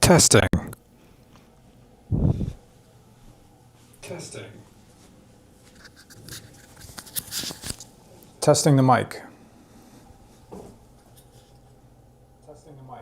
Testing. Testing. Testing the mic. Testing the mic.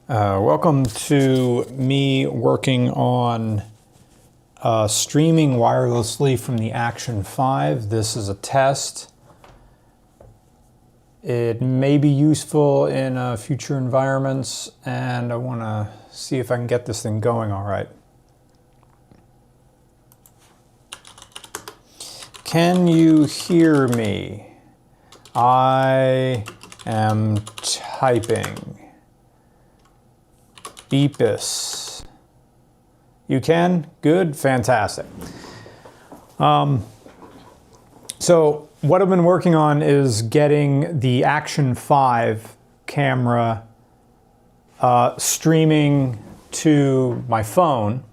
Welcome to me working on streaming wirelessly from the Action 5. This is a test. It may be useful in future environments, and I want to see if I can get this thing going all right. Can you hear me? I am typing. Beepus. You can? Good? Fantastic. So what I've been working on is getting the Action 5 camera streaming to my phone.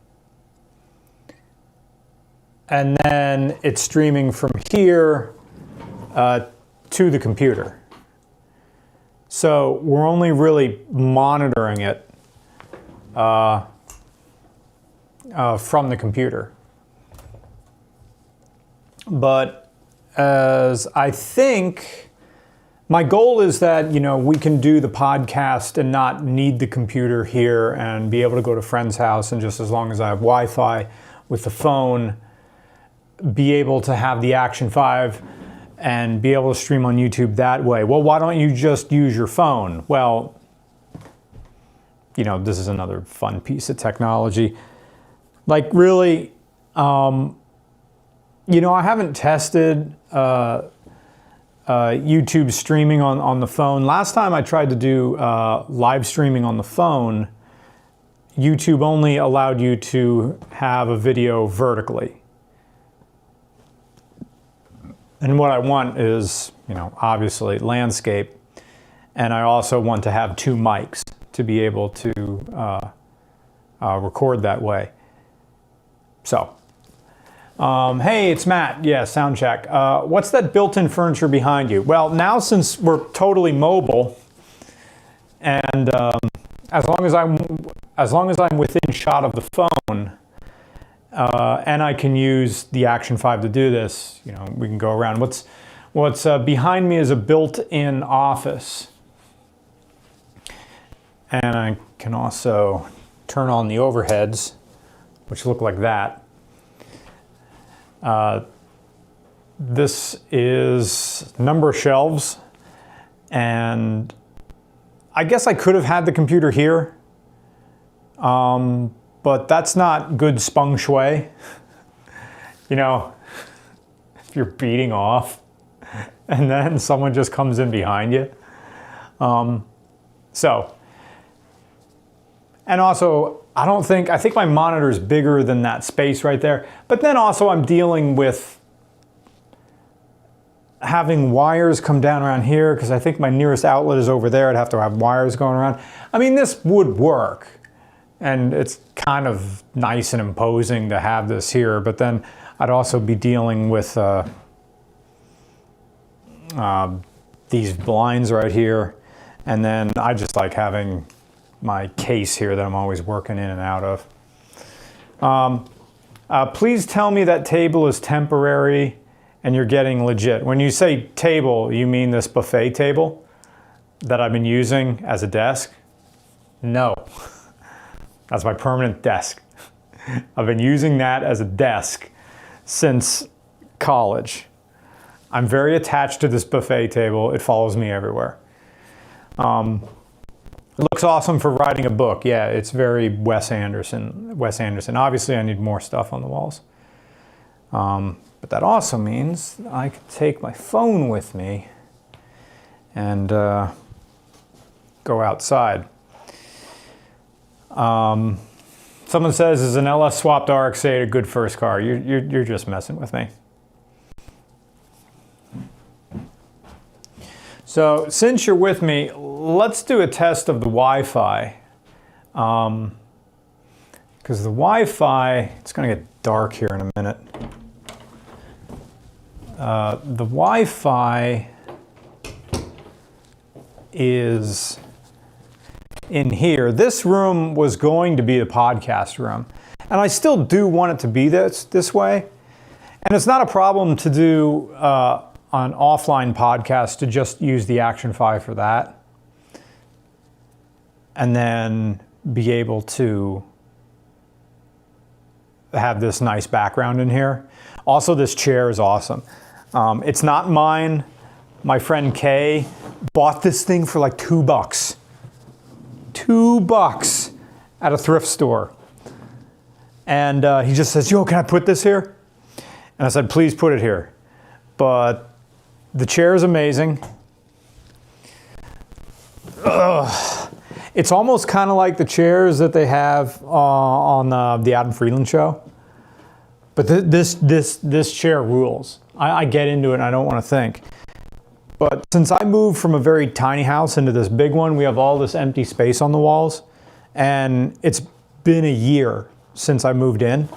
And then it's streaming from here to the computer. So we're only really monitoring it from the computer. But as I think, my goal is that, we can do the podcast and not need the computer here and be able to go to a friend's house, and just as long as I have Wi-Fi with the phone, be able to have the Action 5 and be able to stream on YouTube that way. Well, why don't you just use your phone? Well, this is another fun piece of technology. Like, really, I haven't tested YouTube streaming on the phone. Last time I tried to do live streaming on the phone, YouTube only allowed you to have a video vertically. And what I want is, obviously landscape. And I also want to have two mics to be able to record that way. So, hey, it's Matt. Yeah, sound check. What's that built-in furniture behind you? Well, now since we're totally mobile, and as long as I'm within shot of the phone, and I can use the Action 5 to do this, we can go around. What's behind me is a built-in office. And I can also turn on the overheads, which look like that. This is a number of shelves, and I guess I could have had the computer here, but that's not good feng shui. If you're beating off and then someone just comes in behind you. And also, I think my monitor is bigger than that space right there. But then also I'm dealing with having wires come down around here, because I think my nearest outlet is over there. I'd have to have wires going around. I mean, this would work. And it's kind of nice and imposing to have this here. But then I'd also be dealing with these blinds right here. And then I just like having my case here that I'm always working in and out of. Please tell me that table is temporary and you're getting legit. When you say table, you mean this buffet table that I've been using as a desk? No, that's my permanent desk. I've been using that as a desk since college. I'm very attached to this buffet table. It follows me everywhere. It looks awesome for writing a book. Yeah, it's very Wes Anderson. Obviously, I need more stuff on the walls. But that also means I can take my phone with me and go outside. Someone says, is an LS swapped RX-8 a good first car? You're just messing with me. So since you're with me, let's do a test of the Wi-Fi. Because the Wi-Fi, it's going to get dark here in a minute. The Wi-Fi is in here. This room was going to be the podcast room. And I still do want it to be this way. And it's not a problem to do an offline podcast to just use the Action 5 for that. And then be able to have this nice background in here. Also, this chair is awesome. It's not mine. My friend Kay bought this thing for like $2. $2 at a thrift store. And he just says, yo, can I put this here? And I said, please put it here. But the chair is amazing. It's almost kind of like the chairs that they have on the Adam Friedland show. But this chair rules. I get into it and I don't want to think. But since I moved from a very tiny house into this big one, we have all this empty space on the walls. And it's been a year since I moved in.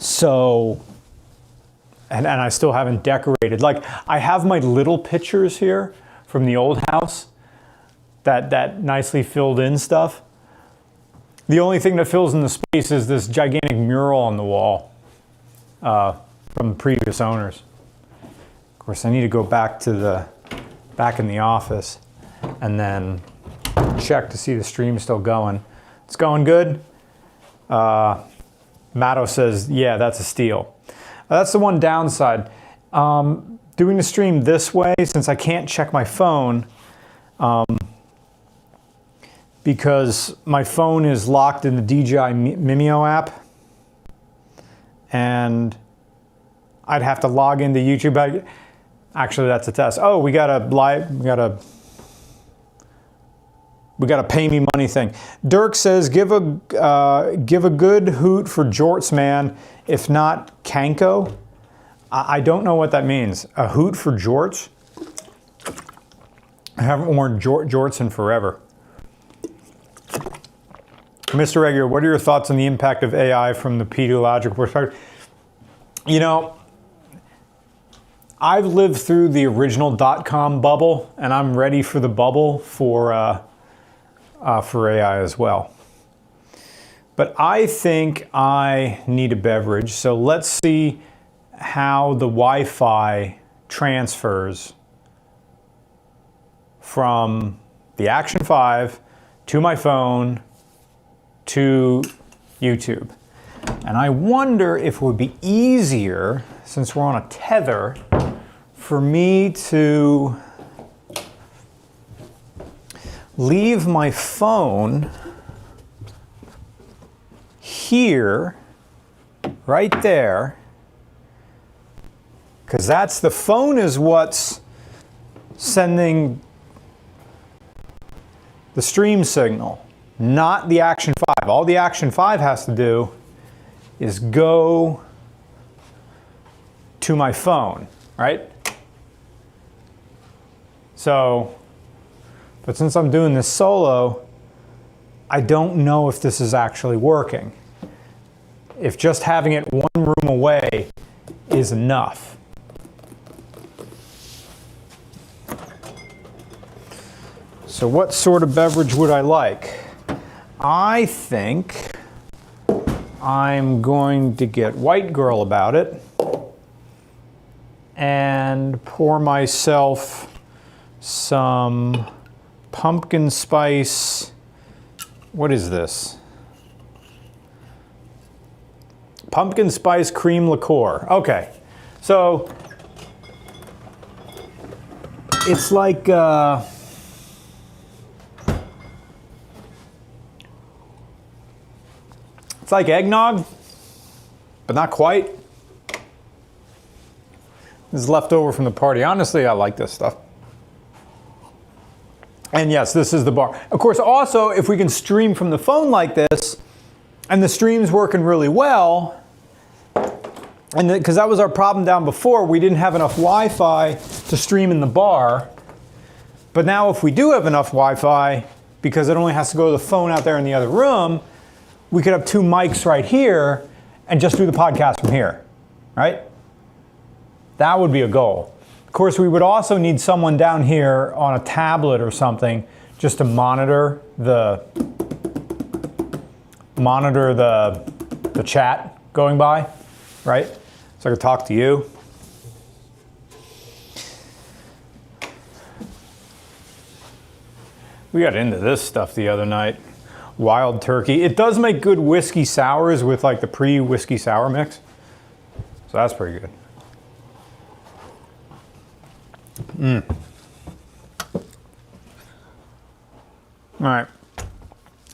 So, and I still haven't decorated. Like, I have my little pictures here from the old house. That nicely filled in stuff. The only thing that fills in the space is this gigantic mural on the wall from the previous owners. Of course, I need to go back in the office and then check to see the stream still going. It's going good. Matto says, yeah, that's a steal. That's the one downside. Doing the stream this way, since I can't check my phone, because my phone is locked in the DJI Mimeo app, and I'd have to log into YouTube. Actually, that's a test. Oh, we got a pay me money thing. Dirk says, give a good hoot for Jorts, man. If not, Kanko. I don't know what that means. A hoot for Jorts? I haven't worn jorts in forever. Mr. Regular, what are your thoughts on the impact of AI from the pediological perspective? You know, I've lived through the original .com bubble, and I'm ready for the bubble for AI as well. But I think I need a beverage, so let's see how the Wi-Fi transfers from the Action 5 to my phone to YouTube. And I wonder if it would be easier, since we're on a tether, for me to leave my phone here, right there, because that's the phone is what's sending the stream signal, not the Action 5. All the Action 5 has to do is go to my phone, right? So, but since I'm doing this solo, I don't know if this is actually working. If just having it one room away is enough. So what sort of beverage would I like? I think I'm going to get White Girl about it and pour myself some pumpkin spice. What is this? Pumpkin spice cream liqueur. Okay, so it's like It's like eggnog, but not quite. This is left over from the party. Honestly, I like this stuff. And yes, this is the bar. Of course, also, if we can stream from the phone like this, and the stream's working really well, and because that was our problem down before, we didn't have enough Wi-Fi to stream in the bar. But now if we do have enough Wi-Fi, because it only has to go to the phone out there in the other room, we could have 2 mics right here and just do the podcast from here, right? That would be a goal. Of course, we would also need someone down here on a tablet or something just to monitor the chat going by, right? So I could talk to you. We got into this stuff the other night. Wild turkey. It does make good whiskey sours with like the pre-whiskey sour mix. So that's pretty good. All right.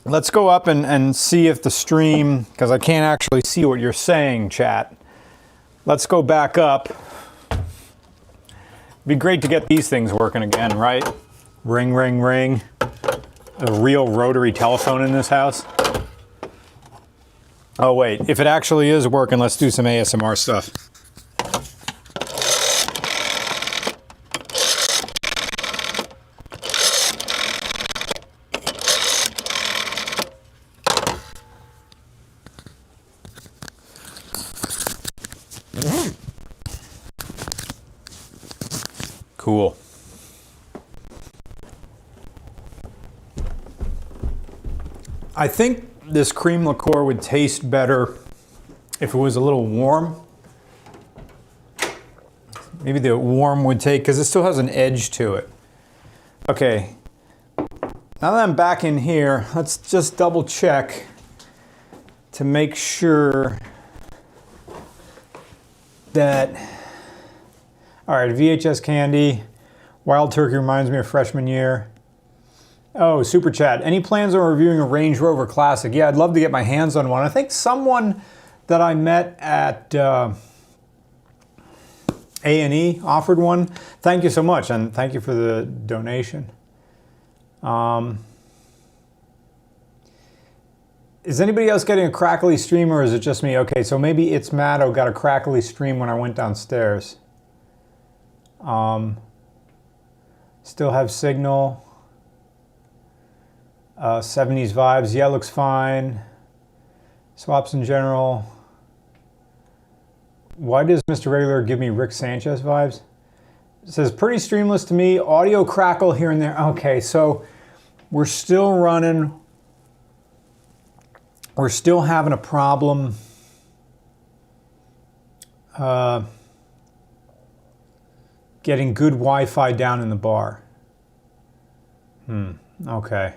Let's go up and see if the stream, because I can't actually see what you're saying, chat. Let's go back up. It'd be great to get these things working again, right? Ring, ring, ring. A real rotary telephone in this house. Oh wait, if it actually is working, let's do some ASMR stuff. Cool. I think this cream liqueur would taste better if it was a little warm. Maybe the warm would take, because it still has an edge to it. Okay, now that I'm back in here, let's just double check to make sure that, all right, VHS candy, wild turkey reminds me of freshman year. Oh, super chat. Any plans on reviewing a Range Rover Classic? Yeah, I'd love to get my hands on one. I think someone that I met at A&E offered one. Thank you so much, and thank you for the donation. Is anybody else getting a crackly stream, or is it just me? Okay, so maybe It's Matto got a crackly stream when I went downstairs. Still have signal. 70s vibes. Yeah, looks fine. Swaps in general. Why does Mr. Regular give me Rick Sanchez vibes? It says pretty streamless to me. Audio crackle here and there. Okay, so we're still running. We're still having a problem. Getting good Wi-Fi down in the bar. Okay.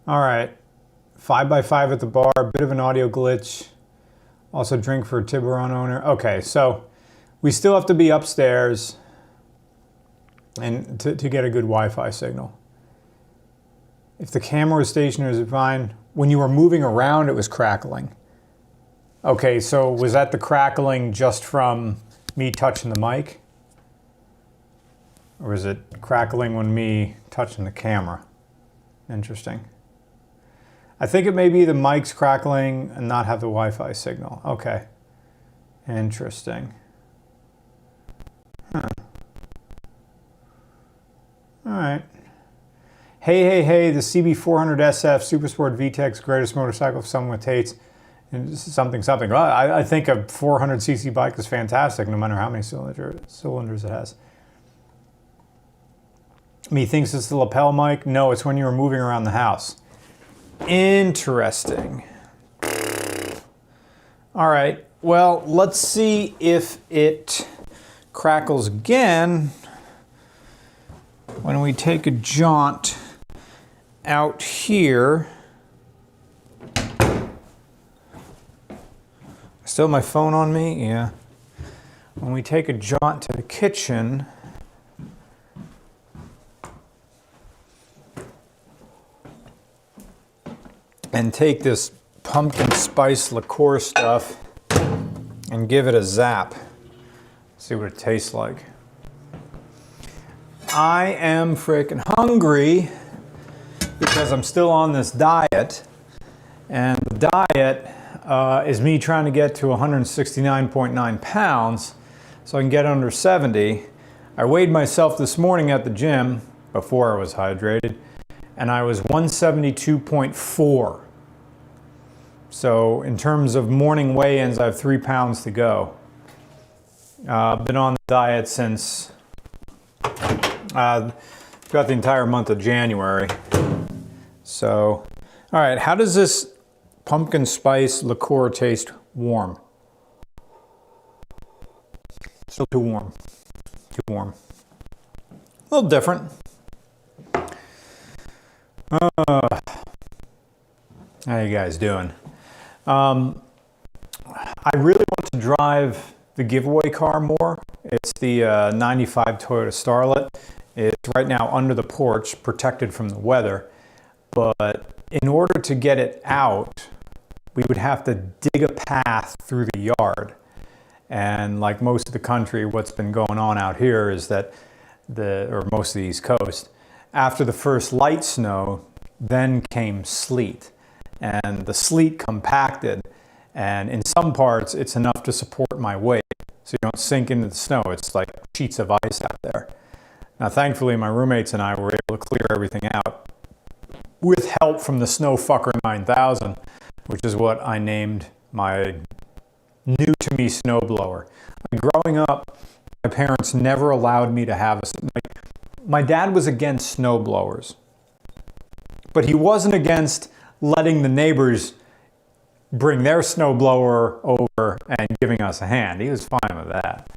All right. 5x5 at the bar. A bit of an audio glitch. Also drink for a Tiburon owner. Okay, so we still have to be upstairs and to get a good Wi-Fi signal. If the camera was stationary, is fine. When you were moving around, it was crackling. Okay, so was that the crackling just from me touching the mic? Or is it crackling when me touching the camera? Interesting. I think it may be the mic's crackling and not have the Wi-Fi signal. Okay. Interesting. Huh. All right. Hey, the CB400 SF Supersport VTEC's greatest motorcycle for someone with Tates. And something. Well, I think a 400cc bike is fantastic no matter how many cylinders it has. Me thinks it's the lapel mic. No, it's when you were moving around the house. Interesting. All right, well, let's see if it crackles again when we take a jaunt out here. Still my phone on me? Yeah. When we take a jaunt to the kitchen, and take this pumpkin spice liqueur stuff and give it a zap. See what it tastes like. I am freaking hungry because I'm still on this diet, and the diet is me trying to get to 169.9 pounds so I can get under 70. I weighed myself this morning at the gym before I was hydrated, and I was 172.4. So in terms of morning weigh-ins, I have 3 pounds to go. I've been on the diet since got the entire month of January. So, all right, how does this pumpkin spice liqueur taste warm? Still too warm. Too warm. A little different. How you guys doing? I really want to drive the giveaway car more. It's the 95 Toyota Starlet. It's right now under the porch, protected from the weather. But in order to get it out, we would have to dig a path through the yard. And like most of the country, what's been going on out here is that or most of the East Coast, after the first light snow, then came sleet. And the sleet compacted, and in some parts it's enough to support my weight, so you don't sink into the snow. It's like sheets of ice out there. Now thankfully my roommates and I were able to clear everything out with help from the Snowfucker 9000, which is what I named my new to me snowblower. Growing up, my parents never allowed me to have my dad was against snowblowers, but he wasn't against letting the neighbors bring their snowblower over and giving us a hand. He was fine with that.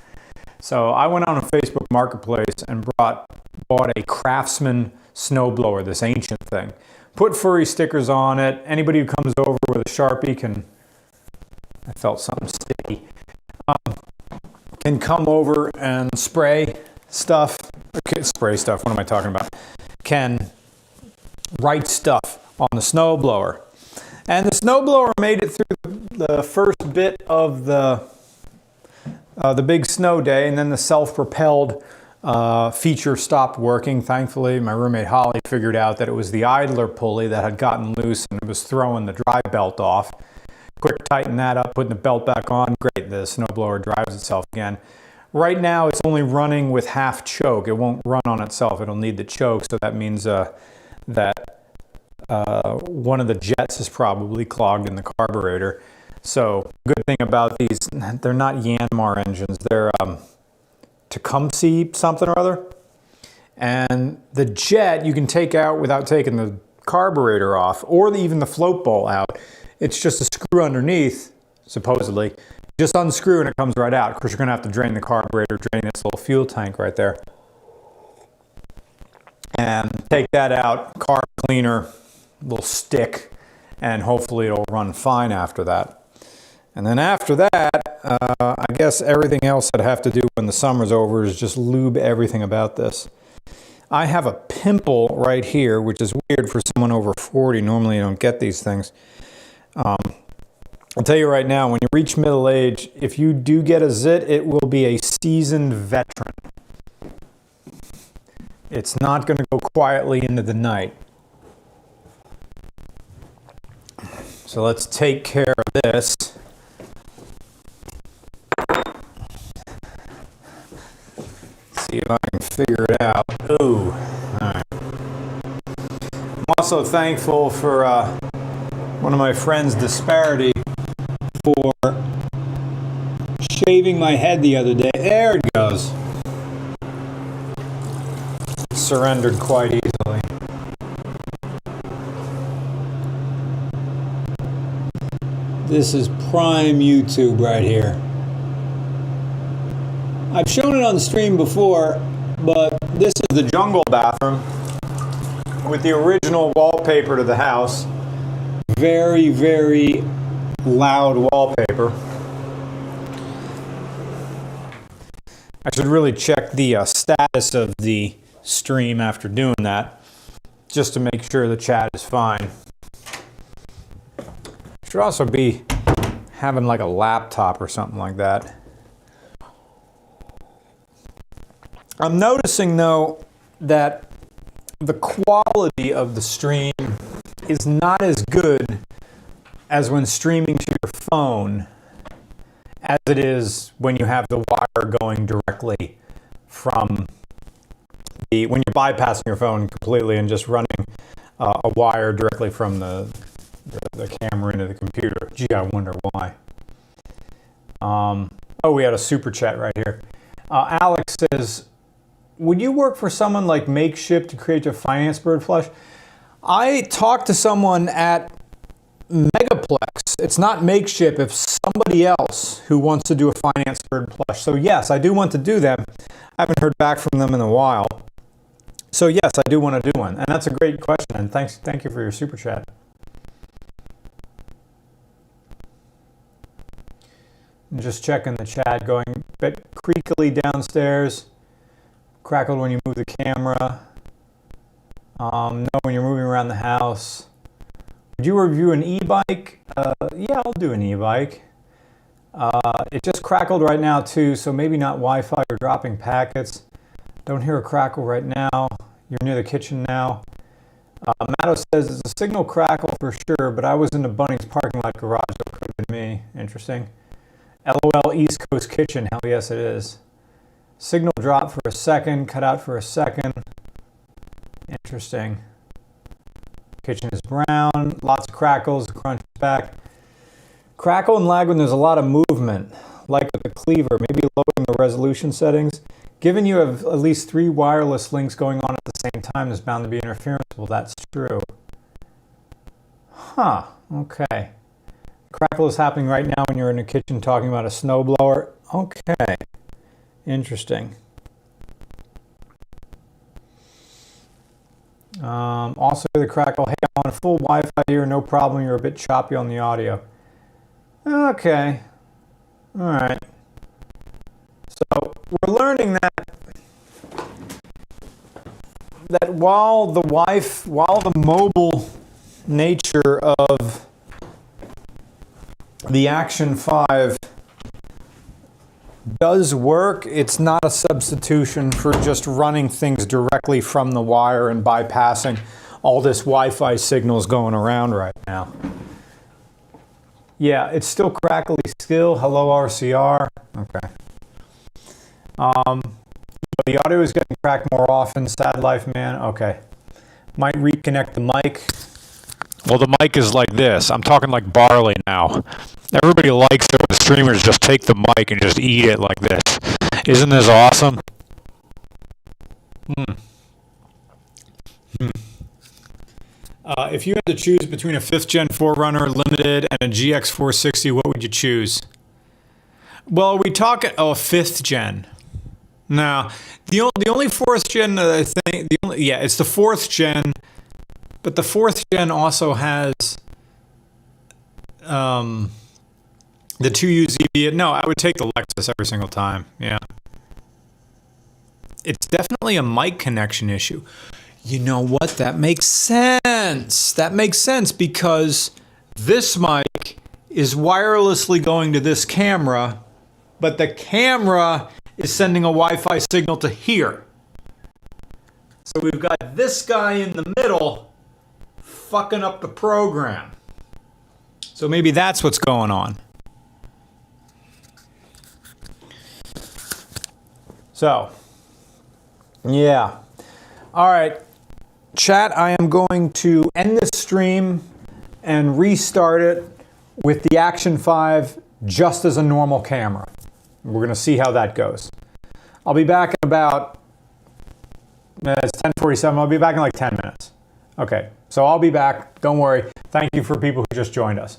So I went on a Facebook Marketplace and bought a Craftsman snowblower, this ancient thing. Put furry stickers on it. Anybody who comes over with a Sharpie I felt something sticky, can come over and spray stuff. Okay, spray stuff, what am I talking about? Can write stuff on the snowblower. And the snowblower made it through the first bit of the big snow day, and then the self-propelled feature stopped working. Thankfully, my roommate Holly figured out that it was the idler pulley that had gotten loose and it was throwing the drive belt off. Quick tighten that up, putting the belt back on. Great, the snowblower drives itself again. Right now, it's only running with half choke. It won't run on itself. It'll need the choke, so that means that one of the jets is probably clogged in the carburetor. So good thing about these, they're not Yanmar engines. They're Tecumseh something or other. And the jet you can take out without taking the carburetor off, or even the float bowl out. It's just a screw underneath, supposedly. Just unscrew and it comes right out. Of course, you're going to have to drain the carburetor, drain this little fuel tank right there. And take that out, carb cleaner, little stick, and hopefully it'll run fine after that. And then after that, I guess everything else I'd have to do when the summer's over is just lube everything about this. I have a pimple right here, which is weird for someone over 40. Normally you don't get these things. I'll tell you right now, when you reach middle age, if you do get a zit, it will be a seasoned veteran. It's not going to go quietly into the night. So let's take care of this. See if I can figure it out. Ooh, all right. I'm also thankful for one of my friends, Disparity, for shaving my head the other day. There it goes. Surrendered quite easily. This is prime YouTube right here. I've shown it on stream before, but this is the jungle bathroom with the original wallpaper to the house. Very, very loud wallpaper. I should really check the status of the stream after doing that, just to make sure the chat is fine. Should also be having like a laptop or something like that. I'm noticing though that the quality of the stream is not as good as when streaming to your phone as it is when you have the wire going directly from when you're bypassing your phone completely and just running a wire directly from the camera into the computer. Gee, I wonder why. Oh, we had a super chat right here. Alex says, would you work for someone like Makeshift to create your finance bird flush? I talked to someone at Megaplex. It's not Makeshift, it's somebody else who wants to do a finance bird flush. So yes, I do want to do them. I haven't heard back from them in a while. So yes, I do want to do one. And that's a great question. And thank you for your super chat. I'm just checking the chat, going a bit creakily downstairs. Crackled when you move the camera. No, when you're moving around the house. Would you review an e-bike? Yeah, I'll do an e-bike. It just crackled right now too, so maybe not Wi-Fi or dropping packets. Don't hear a crackle right now. You're near the kitchen now. Matto says it's a signal crackle for sure, but I was in the Bunnings parking lot garage, so it could have been me. Interesting. LOL East Coast Kitchen, hell yes it is. Signal dropped for a second, cut out for a second. Interesting. Kitchen is brown, lots of crackles, crunch back. Crackle and lag when there's a lot of movement, like with the cleaver, maybe lowering the resolution settings. Given you have at least 3 wireless links going on at the same time, there's bound to be interference. Well, that's true. Huh, okay. Crackle is happening right now when you're in the kitchen talking about a snowblower. Okay, interesting. Also the crackle, hey, I'm on full Wi-Fi here, no problem, you're a bit choppy on the audio. Okay, all right. So we're learning that while the mobile nature of the Action 5 does work, it's not a substitution for just running things directly from the wire and bypassing all this Wi-Fi signals going around right now. Yeah, it's still crackly still. Hello, RCR. Okay. The audio is getting cracked more often. Sad life, man. Okay. Might reconnect the mic. Well, the mic is like this. I'm talking like barley now. Everybody likes it when the streamers just take the mic and just eat it like this. Isn't this awesome? If you had to choose between a 5th Gen 4Runner Limited and a GX460, what would you choose? Well, we talk a 5th Gen. No, the only 4th Gen that I think, it's the 4th Gen, but the 4th Gen also has the 2U ZV. No, I would take the Lexus every single time. Yeah. It's definitely a mic connection issue. You know what? That makes sense. That makes sense because this mic is wirelessly going to this camera, but the camera is sending a Wi-Fi signal to here. So we've got this guy in the middle fucking up the program. So maybe that's what's going on. So, yeah. All right. Chat, I am going to end this stream and restart it with the Action 5 just as a normal camera. We're going to see how that goes. I'll be back in about, it's 10:47, I'll be back in like 10 minutes. Okay, so I'll be back, don't worry. Thank you for people who just joined us.